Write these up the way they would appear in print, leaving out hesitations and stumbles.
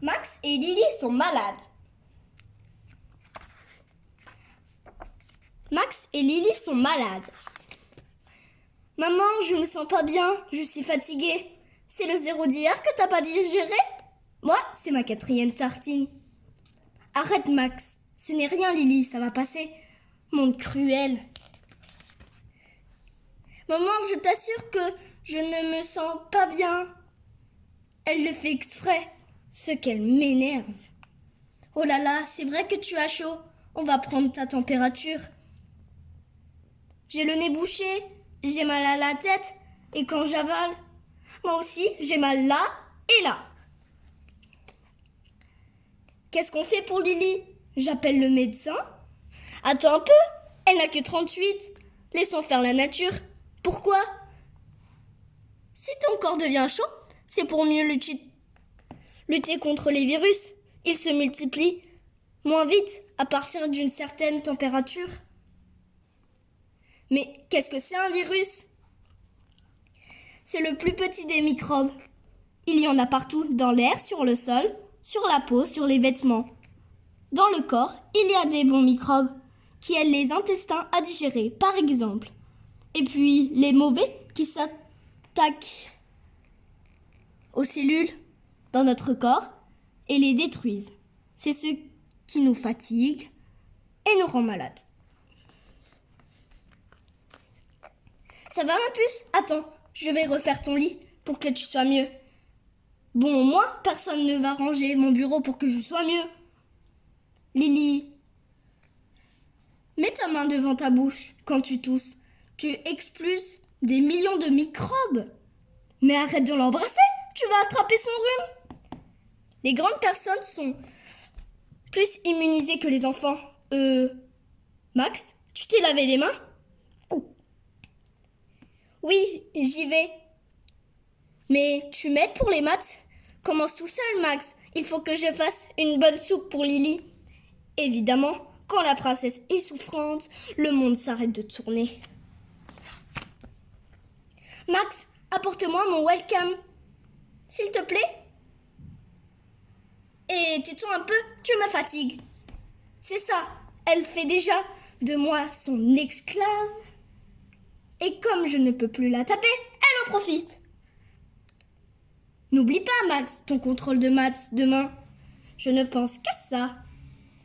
Max et Lily sont malades. Max et Lily sont malades. Maman, je me sens pas bien, je suis fatiguée. C'est le 0 d'hier que t'as pas digéré? Moi, c'est ma 4e tartine. Arrête Max, ce n'est rien Lily, ça va passer. Monde cruel. Maman, je t'assure que je ne me sens pas bien. Elle le fait exprès, ce qu'elle m'énerve. Oh là là, c'est vrai que tu as chaud. On va prendre ta température. J'ai le nez bouché, j'ai mal à la tête et quand j'avale, moi aussi j'ai mal là et là. Qu'est-ce qu'on fait pour Lily? J'appelle le médecin. Attends un peu, elle n'a que 38. Laissons faire la nature. Pourquoi? Si ton corps devient chaud, c'est pour mieux lutter contre les virus. Ils se multiplient moins vite à partir d'une certaine température. Mais qu'est-ce que c'est un virus? C'est le plus petit des microbes. Il y en a partout, dans l'air, sur le sol, sur la peau, sur les vêtements. Dans le corps, il y a des bons microbes qui aident les intestins à digérer, par exemple. Et puis les mauvais qui s'attaquent aux cellules dans notre corps et les détruisent. C'est ce qui nous fatigue et nous rend malades. Ça va ma puce? Attends, je vais refaire ton lit pour que tu sois mieux. Bon, moi, personne ne va ranger mon bureau pour que je sois mieux. Lily, mets ta main devant ta bouche quand tu tousses. Tu expulses des millions de microbes. Mais arrête de l'embrasser, tu vas attraper son rhume. Les grandes personnes sont plus immunisées que les enfants. Max, tu t'es lavé les mains? Oui, j'y vais. Mais tu m'aides pour les maths? Commence tout seul, Max. Il faut que je fasse une bonne soupe pour Lily. Évidemment, quand la princesse est souffrante, le monde s'arrête de tourner. Max, apporte-moi mon welcome. S'il te plaît. Et tais-toi un peu, tu me fatigues. C'est ça, elle fait déjà de moi son esclave. Et comme je ne peux plus la taper, elle en profite. N'oublie pas, Max, ton contrôle de maths demain. Je ne pense qu'à ça.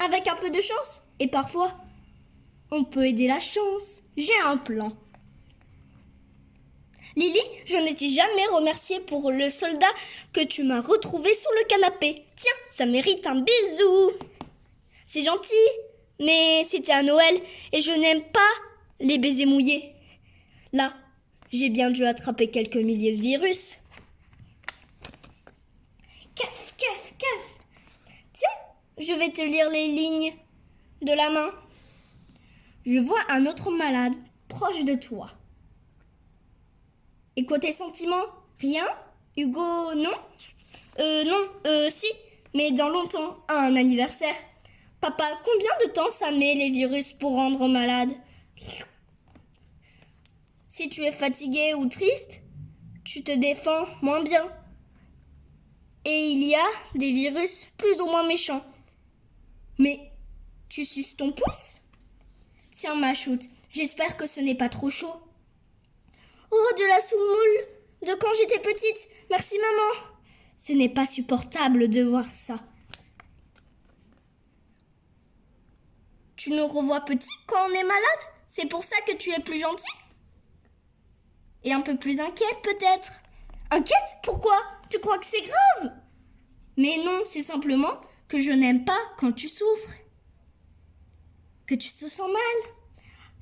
Avec un peu de chance, et parfois, on peut aider la chance. J'ai un plan. Lily, je ne t'ai jamais remercié pour le soldat que tu m'as retrouvé sur le canapé. Tiens, ça mérite un bisou. C'est gentil, mais c'était à Noël et je n'aime pas les baisers mouillés. Là, j'ai bien dû attraper quelques milliers de virus. Caf, caf, caf. Tiens, je vais te lire les lignes de la main. Je vois un autre malade proche de toi. Et côté sentiments, rien? Hugo, non? Si, mais dans longtemps, à un anniversaire. Papa, combien de temps ça met les virus pour rendre malade? Si tu es fatigué ou triste, tu te défends moins bien. Et il y a des virus plus ou moins méchants. Mais tu suces ton pouce? Tiens ma choute, j'espère que ce n'est pas trop chaud. Oh, de la semoule de quand j'étais petite. Merci maman. Ce n'est pas supportable de voir ça. Tu nous revois petits quand on est malade? C'est pour ça que tu es plus gentil? Et un peu plus inquiète peut-être. Inquiète? Pourquoi? Tu crois que c'est grave? Mais non, c'est simplement que je n'aime pas quand tu souffres. Que tu te sens mal.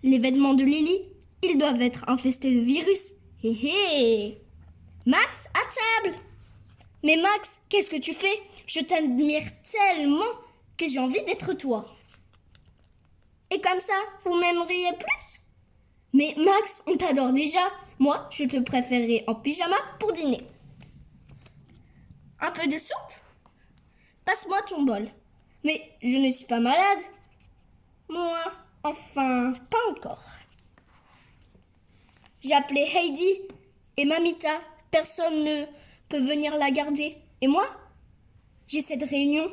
Les vêtements de Lily, ils doivent être infestés de virus. Hé hé! Max, à table! Mais Max, qu'est-ce que tu fais? Je t'admire tellement que j'ai envie d'être toi. Et comme ça, vous m'aimeriez plus? Mais Max, on t'adore déjà. Moi, je te préférerais en pyjama pour dîner. Un peu de soupe? Passe-moi ton bol. Mais je ne suis pas malade. Moi, enfin, pas encore. J'ai appelé Heidi et Mamita. Personne ne peut venir la garder. Et moi, j'ai cette réunion.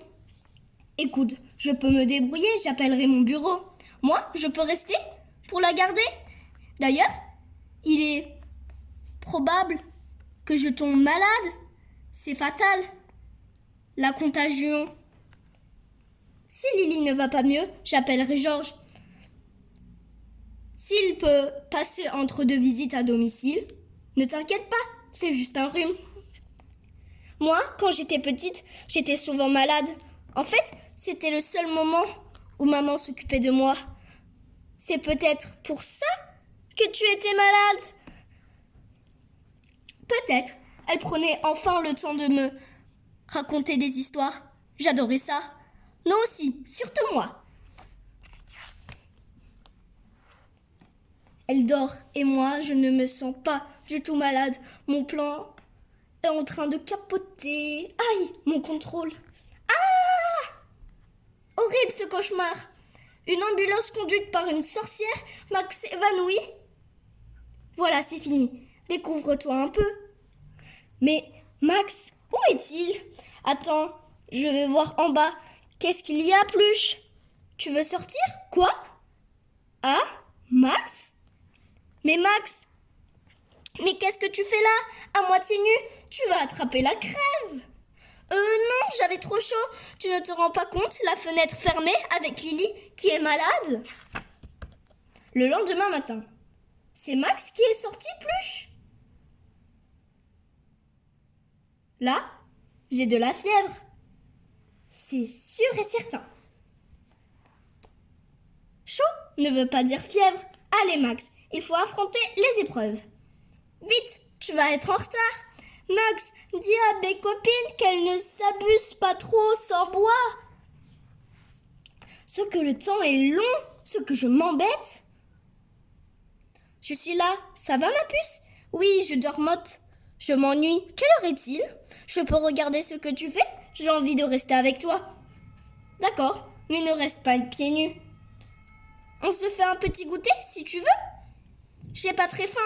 Écoute, je peux me débrouiller, j'appellerai mon bureau. Moi, je peux rester pour la garder. D'ailleurs, il est probable que je tombe malade. C'est fatal. La contagion. Si Lily ne va pas mieux, j'appellerai Georges. S'il peut passer entre 2 visites à domicile, ne t'inquiète pas, c'est juste un rhume. Moi, quand j'étais petite, j'étais souvent malade. En fait, c'était le seul moment où maman s'occupait de moi. C'est peut-être pour ça que tu étais malade. Peut-être. Elle prenait enfin le temps de me raconter des histoires. J'adorais ça. Nous aussi, surtout moi. Elle dort et moi, je ne me sens pas du tout malade. Mon plan est en train de capoter. Aïe, mon contrôle. Ah! Horrible ce cauchemar. Une ambulance conduite par une sorcière, Max évanoui. Voilà, c'est fini. Découvre-toi un peu. Mais Max, où est-il? Attends, je vais voir en bas. Qu'est-ce qu'il y a, Pluche? Tu veux sortir? Quoi? Ah, Max? Mais Max, mais qu'est-ce que tu fais là? À moitié nu? Tu vas attraper la crève. Non, j'avais trop chaud. Tu ne te rends pas compte? La fenêtre fermée avec Lily qui est malade. Le lendemain matin, c'est Max qui est sorti, Pluche. Là, j'ai de la fièvre. C'est sûr et certain. Chaud ne veut pas dire fièvre. Allez Max, il faut affronter les épreuves. Vite, tu vas être en retard. Max, dis à mes copines qu'elles ne s'abusent pas trop sans bois. Ce que le temps est long, ce que je m'embête. Je suis là, ça va ma puce? Oui, je dormote. Je m'ennuie. Quelle heure est-il? Je peux regarder ce que tu fais? J'ai envie de rester avec toi. D'accord, mais ne reste pas pieds nus. On se fait un petit goûter si tu veux? J'ai pas très faim.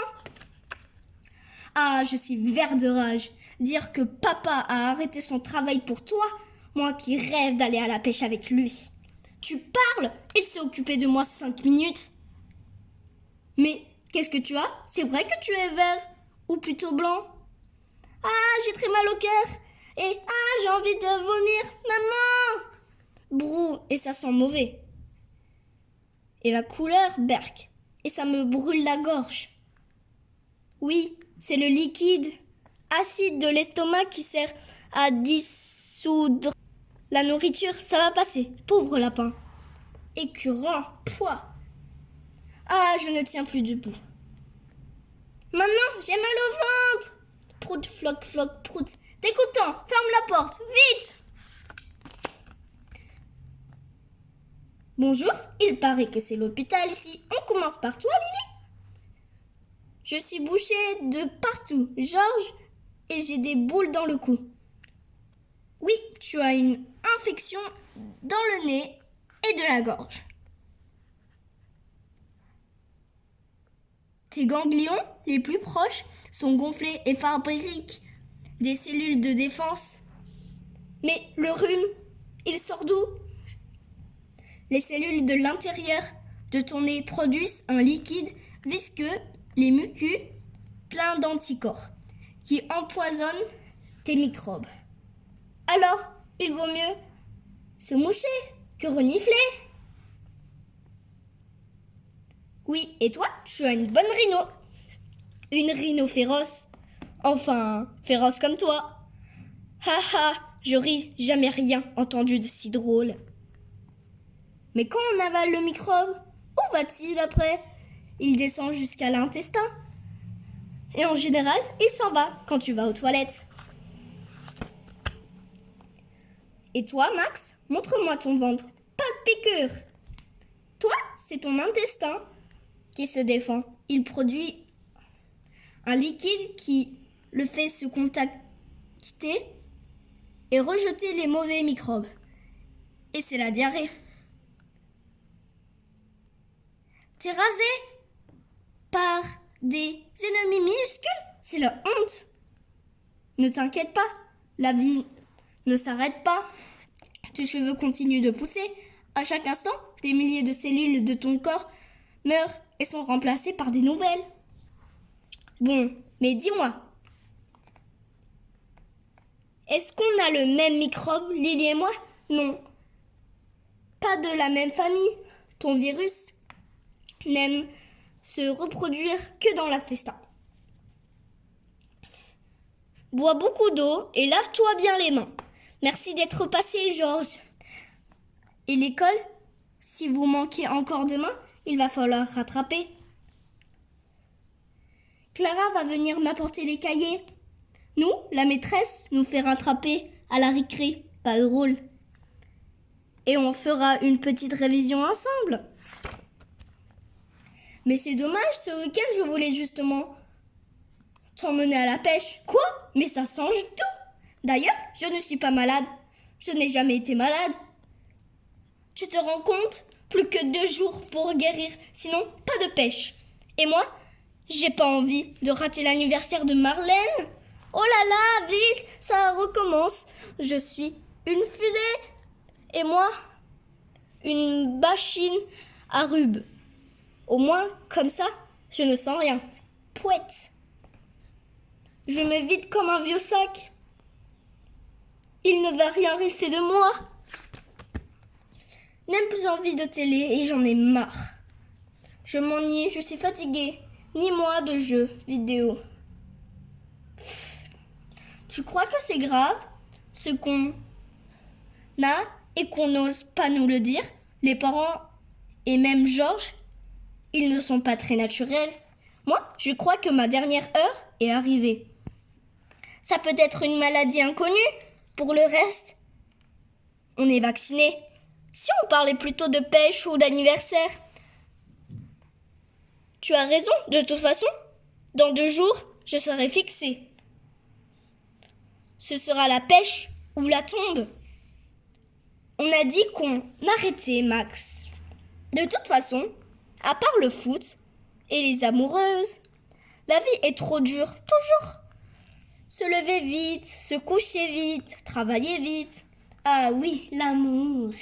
Ah, je suis vert de rage. Dire que papa a arrêté son travail pour toi, moi qui rêve d'aller à la pêche avec lui. Tu parles? Il s'est occupé de moi 5 minutes. Mais qu'est-ce que tu as? C'est vrai que tu es vert, ou plutôt blanc. Ah, j'ai très mal au cœur. Et j'ai envie de vomir. Maman! Brou, et ça sent mauvais. Et la couleur, berk. Et ça me brûle la gorge. Oui, c'est le liquide acide de l'estomac qui sert à dissoudre la nourriture. Ça va passer, pauvre lapin. Écœurant, poids. Ah, je ne tiens plus debout. Maintenant, j'ai mal au ventre. Prout, floc, floc, prout. Dégoûtant, ferme la porte, vite. Bonjour, il paraît que c'est l'hôpital ici. On commence par toi, Lily? Je suis bouchée de partout, Georges, et j'ai des boules dans le cou. Oui, tu as une infection dans le nez et de la gorge. Tes ganglions les plus proches sont gonflés et fabriquent des cellules de défense. Mais le rhume, il sort d'où? Les cellules de l'intérieur de ton nez produisent un liquide visqueux, les mucus, plein d'anticorps, qui empoisonnent tes microbes. Alors, il vaut mieux se moucher que renifler. Oui, et toi, tu as une bonne rhino. Une rhino féroce. Enfin, féroce comme toi. Ha ha, je ris, jamais rien entendu de si drôle. Mais quand on avale le microbe, où va-t-il après? Il descend jusqu'à l'intestin. Et en général, il s'en va quand tu vas aux toilettes. Et toi, Max, montre-moi ton ventre. Pas de piqûre. Toi, c'est ton intestin qui se défend. Il produit un liquide qui le fait se contacter et rejeter les mauvais microbes. Et c'est la diarrhée. T'es rasé par des ennemis minuscules? C'est la honte. Ne t'inquiète pas, la vie ne s'arrête pas. Tes cheveux continuent de pousser. À chaque instant, des milliers de cellules de ton corps meurent et sont remplacées par des nouvelles. Bon, mais dis-moi, est-ce qu'on a le même microbe, Lily et moi? Non, pas de la même famille. Ton virus n'aime se reproduire que dans l'intestin. Bois beaucoup d'eau et lave-toi bien les mains. Merci d'être passé, Georges. Et l'école? Si vous manquez encore demain, il va falloir rattraper. Clara va venir m'apporter les cahiers. Nous, la maîtresse, nous fait rattraper à la récré, pas le rôle. Et on fera une petite révision ensemble. Mais c'est dommage, ce week-end, je voulais justement t'emmener à la pêche. Quoi? Mais ça change tout. D'ailleurs, je ne suis pas malade. Je n'ai jamais été malade. Tu te rends compte? Plus que 2 jours pour guérir, sinon pas de pêche. Et moi, j'ai pas envie de rater l'anniversaire de Marlène. Oh là là, vite, ça recommence. Je suis une fusée. Et moi, une machine à rubes. Au moins, comme ça, je ne sens rien. Pouette. Je me vide comme un vieux sac. Il ne va rien rester de moi. Même plus envie de télé et j'en ai marre. Je m'ennuie, je suis fatiguée. Ni moi de jeux vidéo. Tu crois que c'est grave ce qu'on a et qu'on n'ose pas nous le dire? Les parents et même Georges, ils ne sont pas très naturels. Moi, je crois que ma dernière heure est arrivée. Ça peut être une maladie inconnue. Pour le reste, on est vacciné. Si on parlait plutôt de pêche ou d'anniversaire. Tu as raison, de toute façon. Dans 2 jours, je serai fixée. Ce sera la pêche ou la tombe. On a dit qu'on arrêtait, Max. De toute façon, à part le foot et les amoureuses, la vie est trop dure, toujours. Se lever vite, se coucher vite, travailler vite. Ah oui, l'amour.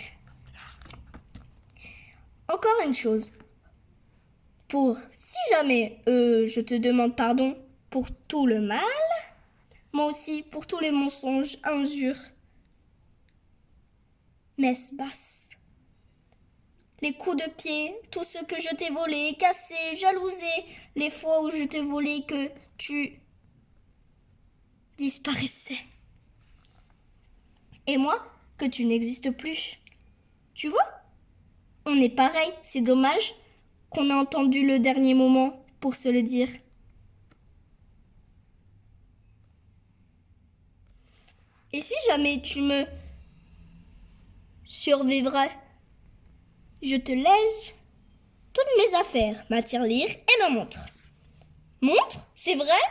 Encore une chose. Si jamais je te demande pardon pour tout le mal, moi aussi pour tous les mensonges, injures, messes basses, les coups de pied, tout ce que je t'ai volé, cassé, jalousé, les fois où je t'ai volé que tu disparaissais. Et moi, que tu n'existes plus. Tu vois? On est pareil, c'est dommage qu'on a entendu le dernier moment pour se le dire. Et si jamais tu me survivrais, je te lège toutes mes affaires, ma tirelire et ma montre. Montre? C'est vrai?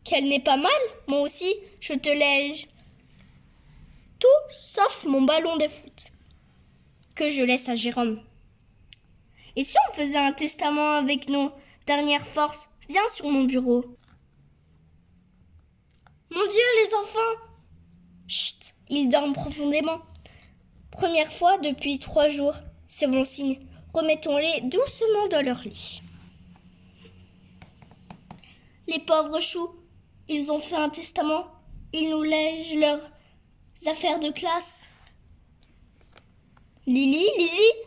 Qu'elle n'est pas mal, moi aussi, je te lège tout sauf mon ballon de foot, que je laisse à Jérôme. Et si on faisait un testament avec nos dernières forces? Viens sur mon bureau. Mon Dieu, les enfants! Chut, ils dorment profondément. Première fois depuis 3 jours, c'est bon signe. Remettons-les doucement dans leur lit. Les pauvres choux, ils ont fait un testament. Ils nous lègent leurs affaires de classe. Lily,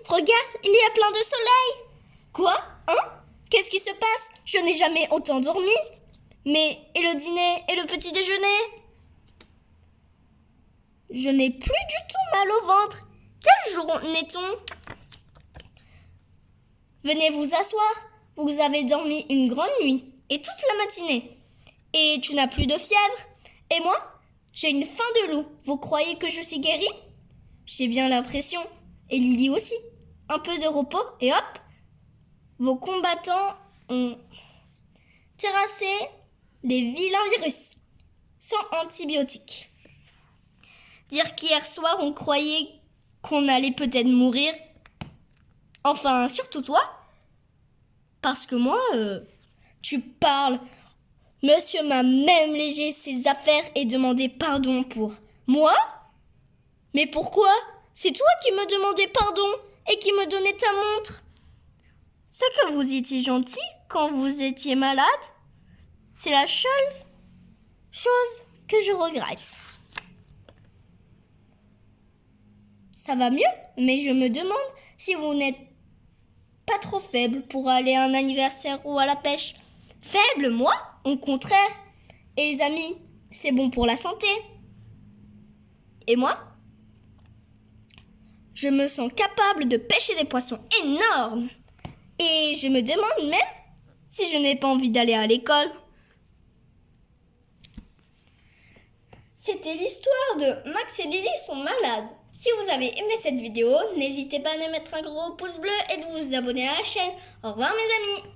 regarde, il y a plein de soleil. Quoi? Hein? Qu'est-ce qui se passe? Je n'ai jamais autant dormi. Mais, et le dîner, et le petit déjeuner? Je n'ai plus du tout mal au ventre. Quel jour est-on? Venez vous asseoir. Vous avez dormi une grande nuit, et toute la matinée. Et tu n'as plus de fièvre. Et moi, j'ai une faim de loup. Vous croyez que je suis guérie? J'ai bien l'impression. Et Lily aussi. Un peu de repos et hop, vos combattants ont terrassé les vilains virus, sans antibiotiques. Dire qu'hier soir on croyait qu'on allait peut-être mourir. Enfin, surtout toi. Parce que moi, tu parles. Monsieur m'a même légé ses affaires et demandé pardon pour Moi? Mais pourquoi? C'est toi qui me demandais pardon et qui me donnais ta montre. Ce que vous étiez gentil quand vous étiez malade, c'est la seule chose que je regrette. Ça va mieux, mais je me demande si vous n'êtes pas trop faible pour aller à un anniversaire ou à la pêche. Faible, moi? Au contraire. Et les amis, c'est bon pour la santé. Et moi? Je me sens capable de pêcher des poissons énormes. Et je me demande même si je n'ai pas envie d'aller à l'école. C'était l'histoire de Max et Lily sont malades. Si vous avez aimé cette vidéo, n'hésitez pas à mettre un gros pouce bleu et de vous abonner à la chaîne. Au revoir mes amis.